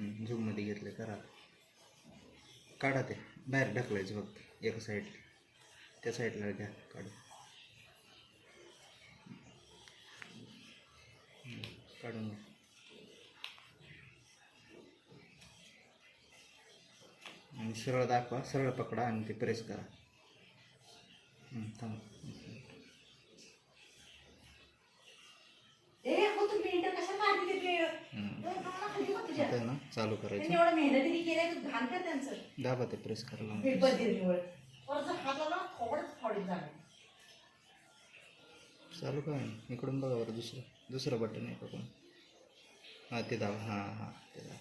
झूममध्ये घेतले करा. काढा ते बाहेर ढकलायचं फक्त एका साईडला, त्या साईडला घ्या काढून. काढून घ्या. आणि सरळ दाखवा, सरळ पकडा आणि ते प्रेस करा. थांब. आता ना चालू करायचं. दाबा ते प्रेस करायला. चालू काय इकडून बघा बरं, दुसरं बटन आहे का कोण? हां ते दाबा. हां ते दाबा.